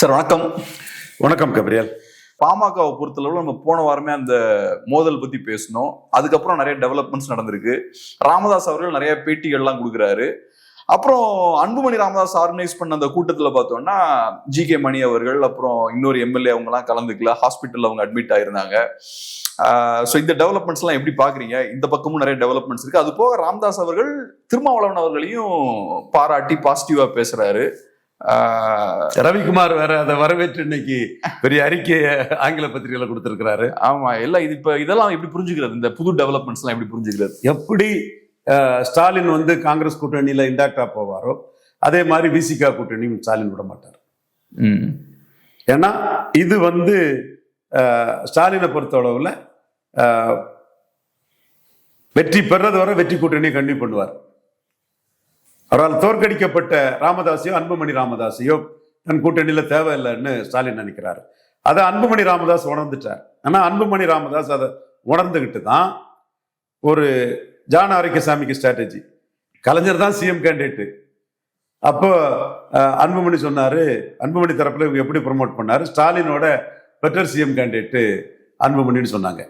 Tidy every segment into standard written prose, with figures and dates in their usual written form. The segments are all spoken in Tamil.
சார் வணக்கம். வணக்கம் கபிரியல். பாமகவை பொறுத்தளவு நம்ம போன வாரமே அந்த மோதல் பத்தி பேசணும். அதுக்கப்புறம் நிறைய டெவலப்மெண்ட்ஸ் நடந்திருக்கு. ராமதாஸ் அவர்கள் நிறைய பேட்டிகள்லாம் கொடுக்குறாரு. அப்புறம் அன்புமணி ராமதாஸ் ஆர்கனைஸ் பண்ண அந்த கூட்டத்துல பார்த்தோம்னா ஜி.கே. மணி அவர்கள் அப்புறம் இன்னொரு எம்எல்ஏ அவங்க எல்லாம் கலந்துக்கல. ஹாஸ்பிட்டல் அவங்க அட்மிட் ஆயிருந்தாங்க. ஸோ இந்த டெவலப்மெண்ட்ஸ் எல்லாம் எப்படி பாக்குறீங்க? இந்த பக்கமும் நிறைய டெவலப்மெண்ட்ஸ் இருக்கு. அது போக ராமதாஸ் அவர்கள் திருமாவளவன் அவர்களையும் பாராட்டி பாசிட்டிவா பேசுறாரு. ரவிக்குமார் வேற அதை வரவேற்று இன்னைக்கு பெரிய அறிக்கையை ஆங்கில பத்திரிகையில கொடுத்திருக்கிறாரு. ஆமா, எல்லாம் இது இப்ப இதெல்லாம் எப்படி புரிஞ்சுக்கிறது? இந்த புது டெவலப்மெண்ட்ஸ் எல்லாம் எப்படி புரிஞ்சுக்கிறது? எப்படி ஸ்டாலின் வந்து காங்கிரஸ் கூட்டணியில இண்டாக்டா போவாரோ அதே மாதிரி விசிகா கூட்டணியும் ஸ்டாலின் விட மாட்டார். ஏன்னா இது வந்து ஸ்டாலினை பொறுத்த அளவுல வெற்றி பெறது வரை வெற்றி கூட்டணியை கண்டிப்பாக பண்ணுவார். அவரால் தோற்கடிக்கப்பட்ட ராமதாஸையோ அன்புமணி ராமதாஸையோ தன் கூட்டணியில தேவையில்லைன்னு ஸ்டாலின் நினைக்கிறாரு. அதை அன்புமணி ராமதாஸ் உணர்ந்துட்டார். ஆனா அன்புமணி ராமதாஸ் அதை உணர்ந்துகிட்டு தான் ஒரு ஜான் ஆரோக்கியசாமிக்கு ஸ்ட்ராட்டஜி. கலைஞர் தான் சிஎம் கேண்டிடேட். அப்போ அன்புமணி சொன்னாரு, அன்புமணி தரப்புல இவங்க எப்படி ப்ரமோட் பண்ணாரு, ஸ்டாலினோட பெட்டர் சிஎம் கேண்டிடேட் அன்புமணின்னு சொன்னாங்க.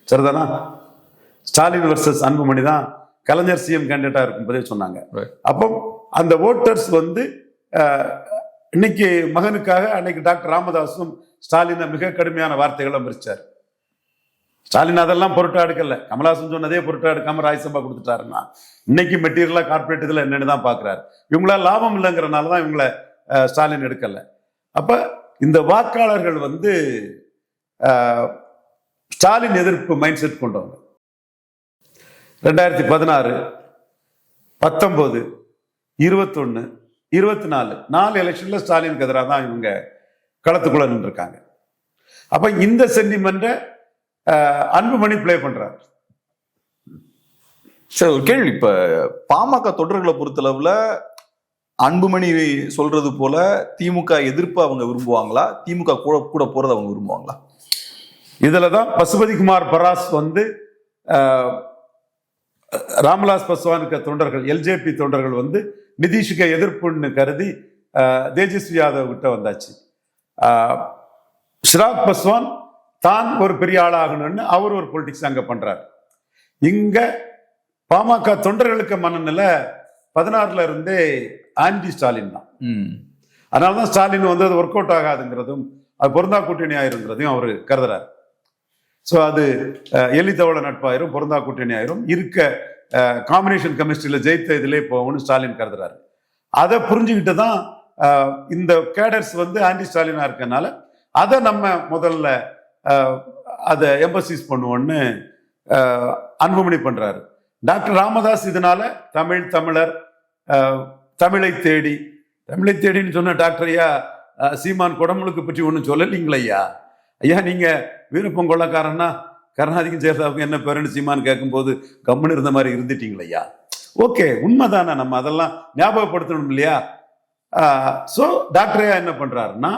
சரிதானா? ஸ்டாலின் வர்சஸ் அன்புமணி தான் கலைஞர் சிஎம் கேண்டிடேட்டா இருக்கும்போதே சொன்னாங்க. அப்போ அந்த ஓட்டர்ஸ் வந்து இன்னைக்கு மகனுக்காக அன்னைக்கு டாக்டர் ராமதாஸும் ஸ்டாலினை மிக கடுமையான வார்த்தைகளை மறிச்சார். ஸ்டாலின் அதெல்லாம் பொருட்டா எடுக்கல. கமலஹாசன் சொன்னதே பொருட்டா எடுக்காம ராஜ்யசபா கொடுத்துட்டாருன்னா இன்னைக்கு மெட்டீரியலா கார்பரேட் இதுல என்னன்னு தான் பாக்குறாரு. இவங்களால லாபம் இல்லைங்கிறனாலதான் இவங்கள ஸ்டாலின் எடுக்கல. அப்ப இந்த வாக்காளர்கள் வந்து ஸ்டாலின் எதிர்ப்பு மைண்ட் செட் கொண்டவங்க. 2016, 19, 21, 24 4 எலெக்ஷன்ல ஸ்டாலினுக்கு எதிராக தான் இவங்க களத்துக்குள்ள நின்று இருக்காங்க. அப்ப இந்த சென்டிமெண்ட அன்புமணி பிளே பண்றாரு. சரி, ஒரு கேள்வி. இப்ப பாமக தொடர்களை பொறுத்தளவுல அன்புமணி சொல்றது போல திமுக எதிர்ப்பு அவங்க விரும்புவாங்களா, திமுக கூட போறது அவங்க விரும்புவாங்களா? இதுலதான் பசுபதிகுமார் பராஸ் வந்து ராம்விலாஸ் பாஸ்வானுக்கு தொண்டர்கள், எல்ஜேபி தொண்டர்கள் வந்து நிதிஷுக்கு எதிர்ப்புன்னு கருதி தேஜஸ்வி யாதவ் கிட்ட வந்தாச்சு. சிராக் பாஸ்வான் தான் ஒரு பெரிய ஆளாகணும்னு அவர் ஒரு பொலிட்டிக்ஸ் அங்க பண்றாரு. இங்க பாமக தொண்டர்களுக்கு மனநிலை 16ல இருந்தே ஆன்டி ஸ்டாலின் தான். அதனாலதான் ஸ்டாலின் வந்து அது ஒர்க் அவுட் ஆகாதுங்கிறதும் அது பொருந்தா கூட்டணி ஆயிருங்கிறதையும் அவரு கருதுறாரு. ஸோ அது எலித்தவள நட்பாயிரும், பொருந்தா கூட்டணி ஆயிரும், இருக்க காம்பினேஷன் கெமிஸ்ட்ரியில ஜெயித்த இதிலே போகணும்னு ஸ்டாலின் கருதுறாரு. அதை புரிஞ்சுக்கிட்டு தான் இந்த கேடர்ஸ் வந்து ஆன்டி ஸ்டாலினா இருக்கனால அதை நம்ம முதல்ல அதை எம்பசிஸ் பண்ணுவோன்னு அன்புமணி பண்றாரு. டாக்டர் ராமதாஸ் இதனால தமிழர் தமிழை தேடின்னு சொன்ன டாக்டர் ஐயா சீமான் குடமுழுக்கு பற்றி ஒன்றும் சொல்லலீங்களா ஐயா? ஐயா நீங்க வீரப்பொங்கொள்ளக்காரன்னா கருணாநிதிக்கும் சேர்ந்தாவுக்கும் என்ன பேருன்னு சீமான் கேட்கும்போது கம்முன்னு இருந்த மாதிரி இருந்துட்டீங்களா ஐயா? ஓகே, உண்மைதானே, நம்ம அதெல்லாம் ஞாபகப்படுத்தணும் இல்லையா? ஸோ டாக்டர் ஐயா என்ன பண்றாருன்னா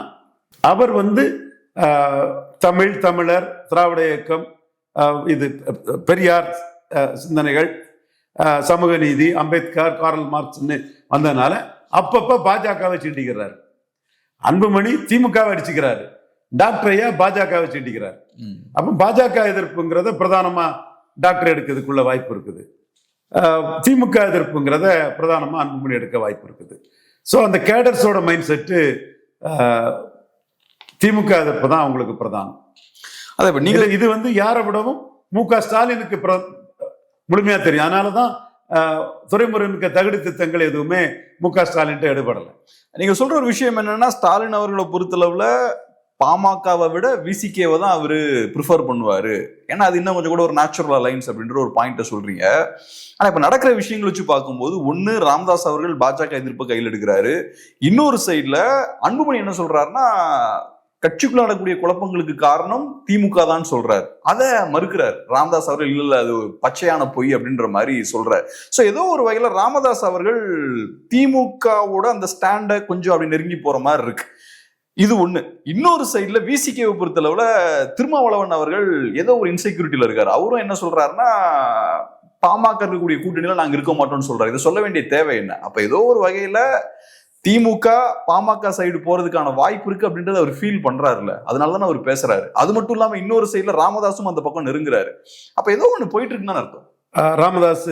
அவர் வந்து தமிழர், திராவிட இயக்கம், இது பெரியார் சிந்தனைகள், சமூக நீதி, அம்பேத்கர், கார்ல் மார்க்ஸ்ன்னு வந்ததுனால அப்பப்ப பாஜகவை சீண்டிக்கிறாரு. அன்புமணி திமுகவை அடிச்சுக்கிறாரு, டாக்டர் ஐயா பாஜகவை சீண்டிக்கிறார். அப்ப பாஜக எதிர்ப்புங்கிறத பிரதானமா டாக்டர் எடுக்கிறதுக்குள்ள வாய்ப்பு இருக்குது. திமுக எதிர்ப்புங்கிறத பிரதானமா அன்புமணி எடுக்க வாய்ப்பு இருக்குது. ஸோ அந்த கேடர்ஸோட மைண்ட் செட்டு திமுக எதிர்ப்பு தான் அவங்களுக்கு பிரதானம். அதே நீங்க இது வந்து யாரை விடவும் மு.க. ஸ்டாலினுக்கு முழுமையா தெரியும். அதனாலதான் துரைமுருகனுக்கு தகுதி திட்டங்கள் எதுவுமே மு.க. ஸ்டாலின் எடுபடலை. நீங்க சொல்ற ஒரு விஷயம் என்னன்னா, ஸ்டாலின் அவர்களை பொறுத்தளவுல பாமகவை விட விசிகேவை தான் அவரு ப்ரிஃபர் பண்ணுவாரு. ஏன்னா அது இன்னும் கொஞ்சம் கூட ஒரு நேச்சுரல் அலைன்ஸ் அப்படின்ற ஒரு பாயிண்ட சொல்றீங்க. ஆனா இப்ப நடக்கிற விஷயங்கள் வச்சு பார்க்கும்போது ஒண்ணு ராமதாஸ் அவர்கள் பாஜக எதிர்ப்பு கையில் எடுக்கிறாரு. இன்னொரு சைட்ல அன்புமணி என்ன சொல்றாருன்னா கட்சிக்குள்ள நடக்கக்கூடிய குழப்பங்களுக்கு காரணம் திமுக தான் சொல்றாரு. அதை மறுக்கிறார் ராமதாஸ் அவர்கள். இல்ல அது பச்சையான பொய் அப்படின்ற மாதிரி சொல்றாரு. சோ ஏதோ ஒரு வகையில ராமதாஸ் அவர்கள் திமுகவோட அந்த ஸ்டாண்ட கொஞ்சம் அப்படி நெருங்கி போற மாதிரி இருக்கு. இது ஒண்ணு. இன்னொரு சைட்ல விசிகேவை பொறுத்தளவுல திருமாவளவன் அவர்கள் ஏதோ ஒரு இன்செக்யூரிட்டியில இருக்காரு. அவரும் என்ன சொல்றாருன்னா பாமக இருக்கக்கூடிய கூட்டணியில நாங்க இருக்க மாட்டோம்னு சொல்றாரு. இதை சொல்ல வேண்டிய தேவை என்ன? அப்ப ஏதோ ஒரு வகையில திமுக பாமக சைடு போறதுக்கான வாய்ப்பு இருக்கு அப்படின்றத அவர் ஃபீல் பண்றாருல்ல, அதனாலதான் அவர் பேசுறாரு. அது மட்டும் இல்லாம இன்னொரு சைடுல ராமதாசும் அந்த பக்கம் நெருங்குறாரு. அப்ப ஏதோ ஒண்ணு போயிட்டு இருக்குன்னு அர்த்தம். ராமதாஸ்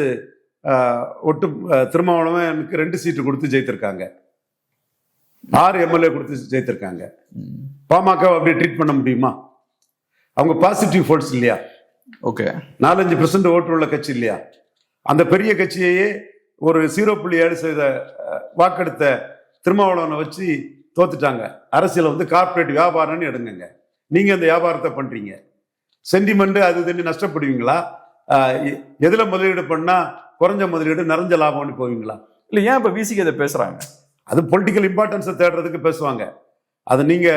ஒட்டு திருமாவளவனுக்கு 2 சீட்டு கொடுத்து ஜெயித்திருக்காங்க, 6 எம்எல்ஏ கொடுத்து ஜெயித்திருக்காங்க. பாமக அப்படி ட்ரீட் பண்ண முடியுமா? அவங்க பாசிட்டிவ் ஃபோர்ஸ் இல்லையா? ஓகே, 4-5% ஓட்டு உள்ள கட்சி இல்லையா? அந்த பெரிய கட்சியையே ஒரு 0.7% வாக்கெடுத்த திருமாவளவனை வச்சு தோத்துட்டாங்க. அரசியல் வந்து கார்பரேட் வியாபாரம்னு எடுங்க. நீங்க அந்த வியாபாரத்தை பண்றீங்க, சென்டிமெண்ட் அது இதுன்னு நஷ்டப்படுவீங்களா? எதுல முதலீடு பண்ணா குறைஞ்ச முதலீடு நிறைஞ்ச லாபம்னு போவீங்களா? இல்ல, ஏன் இப்ப விசிக்கு அதை பேசுறாங்க? அது பொலிட்டிக்கல் இம்பார்ட்டன்ஸை தேடுறதுக்கு பேசுவாங்க. அது நீங்க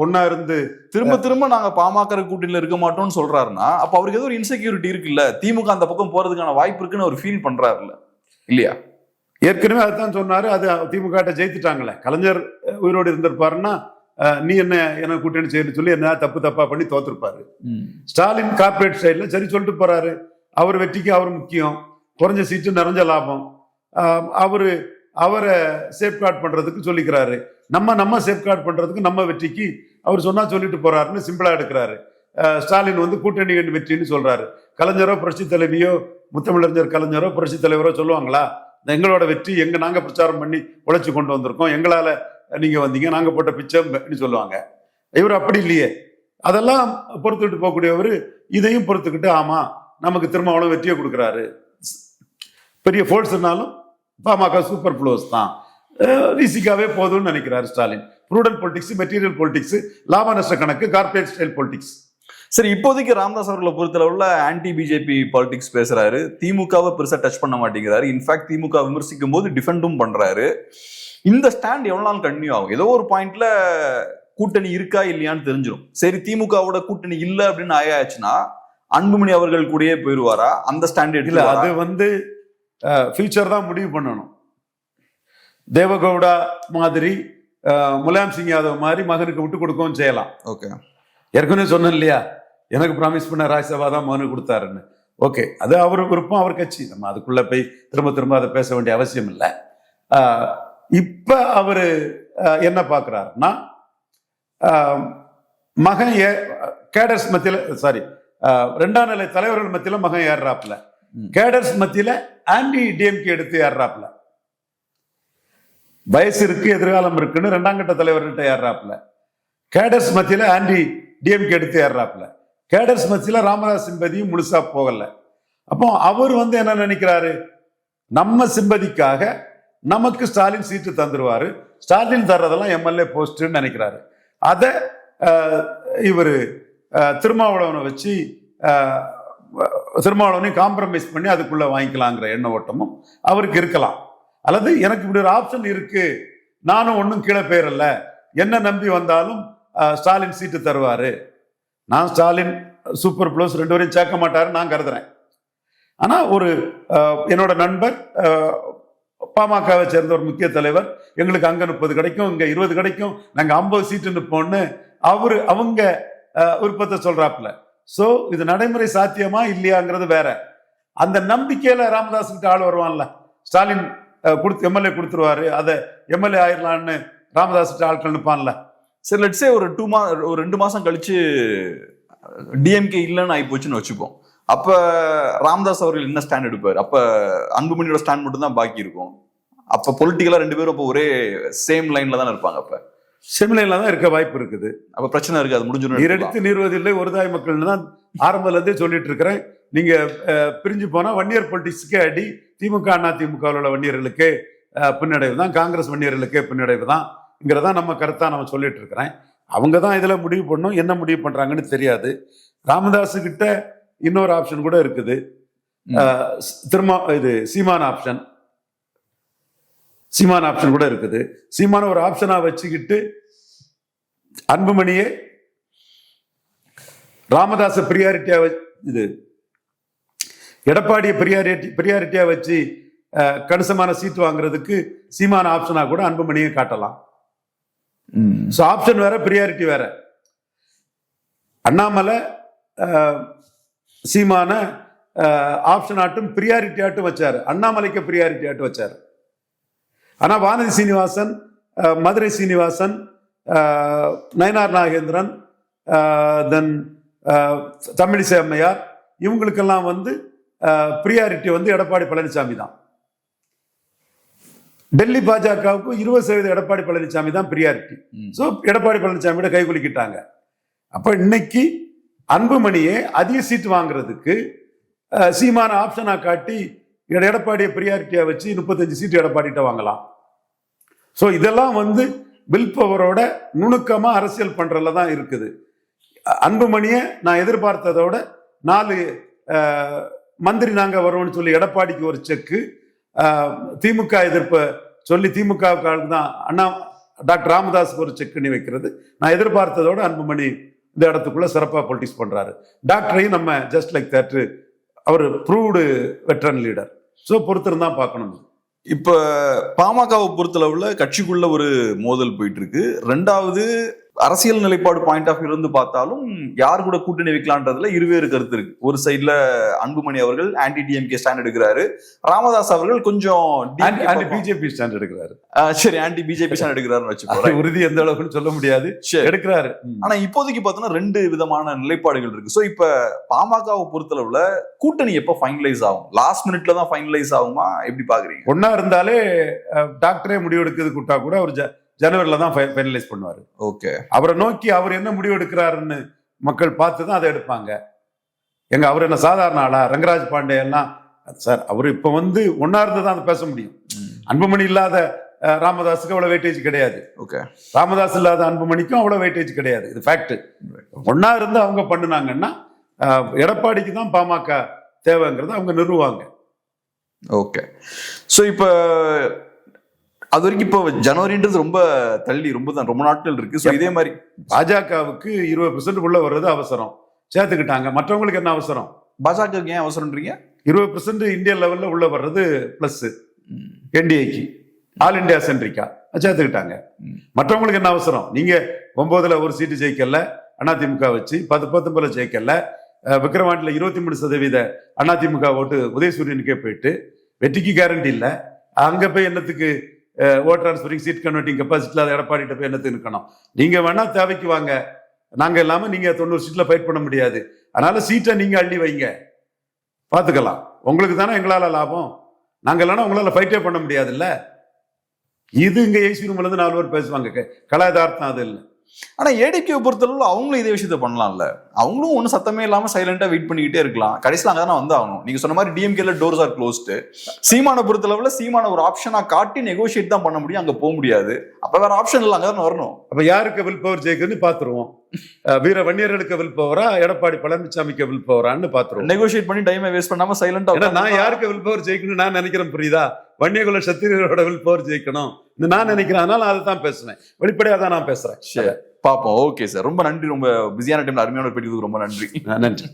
ஒன்னா இருந்து திரும்ப திரும்ப நாங்க பாமக கூட்டணியில இருக்க மாட்டோம்னு சொல்றாருன்னா, அப்ப அவருக்கு ஏதோ ஒரு இன்செக்யூரிட்டி இருக்குல்ல, திமுக அந்த பக்கம் போறதுக்கான வாய்ப்பு இருக்குன்னு அவர் ஃபீல் பண்றாருல்ல, இல்லையா? ஏற்கனவே அதுதான் சொன்னாரு. அது திமுக ஜெயித்துட்டாங்களே. கலைஞர் உயிரோடு இருந்திருப்பாருன்னா நீ என்ன கூட்டணி செய்யணும்னு சொல்லி என்ன தப்பா பண்ணி தோத்துருப்பாரு. ஸ்டாலின் கார்பரேட் சைட்ல சரி சொல்லிட்டு போறாரு. அவர் வெற்றிக்கு அவர் முக்கியம், குறைஞ்ச சீட்டு நிறைஞ்ச லாபம். அவரை சேஃப்கார்ட் பண்றதுக்கு சொல்லிக்கிறாரு. நம்ம சேஃப்கார்ட் பண்றதுக்கு நம்ம வெற்றிக்கு அவர் சொன்னா சொல்லிட்டு போறாருன்னு சிம்பிளா எடுக்கிறாரு. ஸ்டாலின் வந்து கூட்டணி வெற்றின்னு சொல்றாரு. கலைஞரோ புரட்சி தலைவியோ முத்தமிழறிஞர் கலைஞரோ புரட்சி தலைவரோ சொல்லுவாங்களா எங்களோட வெற்றி நாங்க பிரச்சாரம் பண்ணி உழைச்சு கொண்டு வந்திருக்கோம், எங்களால நீங்க வந்தீங்க, நாங்க போட்ட பிச்சைன்னு சொல்லுவாங்க. இவர் அப்படி இல்லையே. அதெல்லாம் பொறுத்துக்கிட்டு போகக்கூடியவர் இதையும் பொறுத்துக்கிட்டு ஆமா நமக்கு திருமாவளவன் வெற்றியை கொடுக்குறாரு. பெரிய ஃபோர்ஸ்னாலும் பாமக சூப்பர் ஃப்ளோஸ் தான், விசிகாவே போதும்னு நினைக்கிறாரு Stalin. Prudent politics, material politics, லாப நஷ்ட கணக்கு, கார்பரேட் ஸ்டைல் பொலிட்டிக்ஸ். சரி, இப்போதைக்கு ராமதாஸ் அவர்களை பொறுத்தளவுல ஆன்டி பிஜேபி பாலிடிக்ஸ் பேசுறாரு, திமுகவை பெருசா டச் பண்ண மாட்டேங்கிறாரு. இன்ஃபேக்ட் திமுக விமர்சிக்கும் போது டிஃபெண்டும் பண்றாரு. இந்த ஸ்டாண்ட் எவ்வளவு நாள் கண்டினியூ ஆகும்? ஏதோ ஒரு பாயிண்ட்ல கூட்டணி இருக்கா இல்லையான்னு தெரிஞ்சிடும். சரி, திமுகவோட கூட்டணி இல்ல அப்படின்னு ஆயாச்சுன்னா அன்புமணி அவர்கள் கூடயே போயிருவாரா? அந்த ஸ்டாண்ட் இல்ல, அது வந்து ஃபியூச்சர் தான் முடிவு பண்ணணும். தேவகவுடா மாதிரி, முலாயம் சிங் யாதவ் மாதிரி மகனுக்கு விட்டு கொடுக்கவும் செய்யலாம். ஓகே, ஏற்கனவே சொன்னேன் இல்லையா, எனக்கு ப்ராமிஸ் பண்ண ராஜ்யசபா தான் மனு கொடுத்தாருன்னு. ஓகே, அது அவர் விருப்பம், அவர் கட்சி. நம்ம அதுக்குள்ள போய் திரும்ப அதை பேச வேண்டிய அவசியம் இல்லை. இப்ப அவரு என்ன பாக்குறாருன்னா, மகன் கேடர்ஸ் மத்தியில, சாரி, 2ஆம் நிலை தலைவர்கள் மத்தியில மகன் ஏறாப்ல, கேடர்ஸ் மத்தியில ஆன்டி டிஎம்கே எடுத்து ஏறாப்ல. வயசு இருக்கு, எதிர்காலம் இருக்குன்னு 2ஆம் கட்ட தலைவர்கிட்ட ஏறாப்ல. கேடர்ஸ் மத்தியில ஆன்டி டிஎம்கே எடுத்து ஏறாப்ல. கேடர்ஸ் மத்தியில ராமதாஸ் சிம்பதியும் முழுசா போகல. அப்போ அவர் வந்து என்ன நினைக்கிறாரு, நம்ம சிம்பதிக்காக நமக்கு ஸ்டாலின் சீட்டு தந்துருவாரு, ஸ்டாலின் தர்றதெல்லாம் எம்எல்ஏ போஸ்ட்னு நினைக்கிறாரு. அதை இவர் திருமாவளவனை வச்சு திருமாவளவனையும் காம்ப்ரமைஸ் பண்ணி அதுக்குள்ள வாங்கிக்கலாங்கிற எண்ண ஓட்டமும் அவருக்கு இருக்கலாம். அல்லது எனக்கு இப்படி ஒரு ஆப்ஷன் இருக்கு, நானும் ஒன்றும் கீழே போயிடல, என்ன நம்பி வந்தாலும் ஸ்டாலின் சீட்டு தருவாரு, நான் ஸ்டாலின் சூப்பர் ப்ளஸ் 2 வரையும் சேர்க்க மாட்டாரு நான் கருதுறேன். ஆனா ஒரு என்னோட நண்பர் பாமகவை சேர்ந்த ஒரு முக்கிய தலைவர், எங்களுக்கு அங்க 30 கிடைக்கும், இங்க 20 கிடைக்கும், நாங்க 50 சீட்டு நிற்போம்னு அவங்க விருப்பத்தை சொல்றாப்புல. சோ இது நடைமுறை சாத்தியமா இல்லையாங்கிறது வேற. அந்த நம்பிக்கையில ராமதாஸ் கிட்ட ஆள் வருவான்ல, ஸ்டாலின் கொடுத்து எம்எல்ஏ கொடுத்துருவாரு, அதை எம்எல்ஏ ஆயிடலான்னு ராமதாஸ் கிட்ட ஆட்கள் நிற்பான்ல. சரி, லெட்ஸே ஒரு 2 மாசம் கழிச்சு டிஎம்கே இல்லைன்னு ஆகி போச்சுன்னு வச்சுப்போம். அப்ப ராமதாஸ் அவர்கள் என்ன ஸ்டாண்ட் எடுப்பாரு? அப்ப அன்புமணியோட ஸ்டாண்ட் மட்டும் தான் பாக்கி இருக்கும். அப்ப பொலிட்டிக்கலா 2 பேரும் அப்ப ஒரே சேம் லைன்ல தான் இருப்பாங்க. அப்ப சேம் லைன்ல தான் இருக்க வாய்ப்பு இருக்குது. அப்ப பிரச்சனை இருக்கு, அது முடிஞ்சிடும். நீரெடுத்து நீர்வதில்லை ஒரு தாய் மக்கள்னு தான் ஆரம்பத்துல இருந்தே சொல்லிட்டு இருக்கிறேன். நீங்க பிரிஞ்சு போனா வன்னியர் பொலிட்டிக்ஸ்க்கே அடி. திமுக அண்ணா திமுக உள்ள வன்னியர்களுக்கு பின்னடைவு தான், காங்கிரஸ் வன்னியர்களுக்கு பின்னடைவு தான்ங்கிறதான் நம்ம கருத்தா நம்ம சொல்லிட்டு இருக்கிறேன். அவங்க தான் இதுல முடிவு பண்ணும், என்ன முடிவு பண்றாங்கன்னு தெரியாது. ராமதாஸ் கிட்ட இன்னொரு ஆப்ஷன் கூட இருக்குது, இது சீமான் ஆப்ஷன் கூட இருக்குது. சீமான ஒரு ஆப்ஷனா வச்சுக்கிட்டு அன்புமணியே ராமதாச பிரியாரிட்டியா இது எடப்பாடியை பிரியாரிட்டியா வச்சு கணிசமான சீட் வாங்குறதுக்கு சீமான ஆப்ஷனா கூட அன்புமணியை காட்டலாம். ஆப்ஷன் வேற, பிரியாரிட்டி வேற. அண்ணாமலை சீமான ஆப்ஷன் ஆட்டும் பிரியாரிட்டி ஆட்டும் வச்சாரு, அண்ணாமலைக்கு பிரியாரிட்டி ஆட்டும் வச்சாரு. ஆனா வானதி சீனிவாசன், மதுரை சீனிவாசன், நயனார் நாகேந்திரன், தென் தமிழிசை அம்மையார், இவங்களுக்கெல்லாம் வந்து பிரியாரிட்டி வந்து எடப்பாடி பழனிசாமி தான். டெல்லி பாஜகவுக்கு 20% எடப்பாடி பழனிசாமி தான் பிரியாரிட்டி. ஸோ எடப்பாடி பழனிசாமியோட கை குலுக்கிட்டாங்க. அப்ப இன்னைக்கு அன்புமணியே அதிக சீட் வாங்குறதுக்கு சீமான ஆப்ஷனா காட்டி எடப்பாடியை பிரியாரிட்டியா வச்சு 35 சீட் எடப்பாடிட்ட வாங்கலாம். ஸோ இதெல்லாம் வந்து வில் பவரோட நுணுக்கமா அரசியல் பண்றதுல தான் இருக்குது. அன்புமணியை நான் எதிர்பார்த்ததோட 4 மந்திரி நாங்க வருவோம்னு சொல்லி எடப்பாடிக்கு ஒரு செக்கு, திமுக எதிர்ப்பை சொல்லி திமுகவுக்கு தான் அண்ணா டாக்டர் ராமதாஸுக்கு ஒரு செக் பண்ணி வைக்கிறது. நான் எதிர்பார்த்ததோட அன்புமணி இந்த இடத்துக்குள்ள சிறப்பா பொலிட்டிக்ஸ் பண்றாரு. டாக்டரையும் நம்ம ஜஸ்ட் லைக் தட், அவர் ப்ரூவ்டு வெட்டரன் லீடர். ஸோ பொறுத்திருந்தான் பார்க்கணும். இப்ப பாமகவை பொறுத்தளவுல கட்சிக்குள்ள ஒரு மோதல் போயிட்டு இருக்கு. 2வது அரசியல் நிலைப்பாடு பாயிண்ட் ஆஃப் வியூ இருந்து பார்த்தாலும் யார் கூட கூட்டணி வைக்கலான்றதுல இருவேறு கருத்து இருக்கு. ஒரு சைட்ல அன்புமணி அவர்கள் ஆன்டி டிஎம்கே ஸ்டாண்ட் எடுக்கிறாரு, ராமதாஸ் அவர்கள் கொஞ்சம் பிஜேபி ஸ்டாண்ட் எடுக்கிறாரு. சரி, ஆன்டி பிஜேபி ஸ்டாண்ட் எடுக்கிறாருன்னு வச்சுக்கோங்க. உறுதி எந்த அளவுக்கு சொல்ல முடியாது, எடுக்கிறாரு. ஆனா இப்போதைக்கு பார்த்தோம்னா 2 விதமான நிலைப்பாடுகள் இருக்கு. சோ இப்ப பாமகவை பொறுத்தளவுல கூட்டணி எப்ப ஃபைனலைஸ் ஆகும்? லாஸ்ட் மினிட்ல தான் ஃபைனலைஸ் ஆகுமா? எப்படி பாக்குறீங்க? ஒன்னா இருந்தாலே டாக்டரே முடிவெடுக்கிறது கூட்டா கூட ஒரு ஜனவரில தான் ஃபைனலைஸ் பண்ணுவாரு. ஓகே, அவரை நோக்கி அவர் என்ன முடிவு எடுக்கிறாருன்னு மக்கள் பார்த்து தான் அதை எடுப்பாங்க. எங்க அவர் என்ன சாதாரண ஆளா? ரங்கராஜ் பாண்டே எல்லாம் சார், அவர் இப்ப வந்து ஒன்னா இருந்து தான் பேச முடியும். அன்புமணி இல்லாத ராமதாஸுக்கு அவ்வளவு வெயிட்டேஜ் கிடையாது. ஓகே, ராமதாஸ் இல்லாத அன்புமணிக்கும் அவ்வளவு வெயிட்டேஜ் கிடையாது. இது ஃபேக்ட். ஒன்னா இருந்து அவங்க பண்ணுனாங்கன்னா எடப்பாடிக்கு தான் பாமக தேவைங்கிறத அவங்க நிறுவாங்க. ஓகே, சோ இப்ப அது வரைக்கும் இப்போ ஜனவரின்றது ரொம்ப தள்ளி ரொம்ப நாட்கள் இருக்கு. ஸோ இதே மாதிரி பாஜகவுக்கு 20% உள்ள வர்றது அவசரம், சேர்த்துக்கிட்டாங்க. மற்றவங்களுக்கு என்ன அவசரம்? பாஜகவுக்கு ஏன் அவசரம்ன்றீங்க? 20% இந்தியா லெவல்ல உள்ள வர்றது பிளஸ் என்டிஏக்கு, ஆல் இண்டியா சென்ட்ரிக்கா சேர்த்துக்கிட்டாங்க. மற்றவங்களுக்கு என்ன அவசரம்? நீங்க 9ல் ஒரு சீட்டு ஜெயிக்கல, அதிமுக வச்சு 10-19 ஜெயிக்கல, விக்கிரவாண்டில 23% அதிமுக ஓட்டு உதயசூரியனுக்கே போயிட்டு வெற்றிக்கு கேரண்டி இல்லை. அங்க போய் என்னத்துக்கு ஓட் டிரான்ஸ்பரிங் சீட் கன்வெர்ட்டிங் கெப்பாசிட்டியில் அதை எடப்பாடிட்ட போய் என்னத்துக்கு இருக்கணும்? நீங்க வேணா தேவைக்கு வாங்க, நாங்க இல்லாம நீங்க 90 சீட்ல ஃபைட் பண்ண முடியாது. அதனால சீட்டை நீங்க அள்ளி வைங்க, பாத்துக்கலாம். உங்களுக்கு தானே எங்களால லாபம், நாங்க இல்லைன்னா உங்களால ஃபைட்டே பண்ண முடியாது இல்ல. இது இங்க ஏசி ரூம்ல இருந்து 4 பேர் பேசுவாங்க, கலாதார்த்தம் அது இல்லை. ஆனா ஏடிகே பொறுத்தளவு அவங்களும் இதே விஷயத்த பண்ணலாம்ல. அவங்களும் ஒன்னும் சத்தமே இல்லாம சைலண்டா வெயிட் பண்ணிக்கிட்டே இருக்கலாம். கடைசியில் அங்கதானே வந்து ஆகணும். நீங்க சொன்ன மாதிரி டிஎம்கேல டோர்ஸ் ஆர் க்ளோஸ்டு. சீமான பொறுத்தளவுல சீமான ஒரு ஆப்ஷனா காட்டி நெகோசியேட் தான் பண்ண முடியும், அங்க போக முடியாது. அப்ப வேற ஆப்ஷன் இல்லை, அங்கதான் வரணும். அப்ப யாருக்கு வில் பவர் ஜெயிக்குன்னு பாத்துருவோம். வீர வன்னியர்களுக்கு வில் பவரா, எடப்பாடி பழனிசாமிக்கு வில் பவரான்னு பாத்துருவோம். நெகோசியேட் பண்ணி டைமை வேஸ்ட் பண்ணாம சைலண்டா. நான் யாருக்கு வில் பவர் ஜெயிக்கணும் நான் நினைக்கிறேன், புரியுதா? வன்னியகுல சத்திரியரோட வில் பவர் ஜெயிக்கணும் நான் நினைக்கிறேன். அதனால அதை தான் பேசுவேன், வெளிப்படையா தான் நான் பேசுறேன். பாப்போம். ஓகே சார், ரொம்ப நன்றி. ரொம்ப பிஸியான டைம்ல அருமையான பேட்டிக்கு ரொம்ப நன்றி. நன்றி.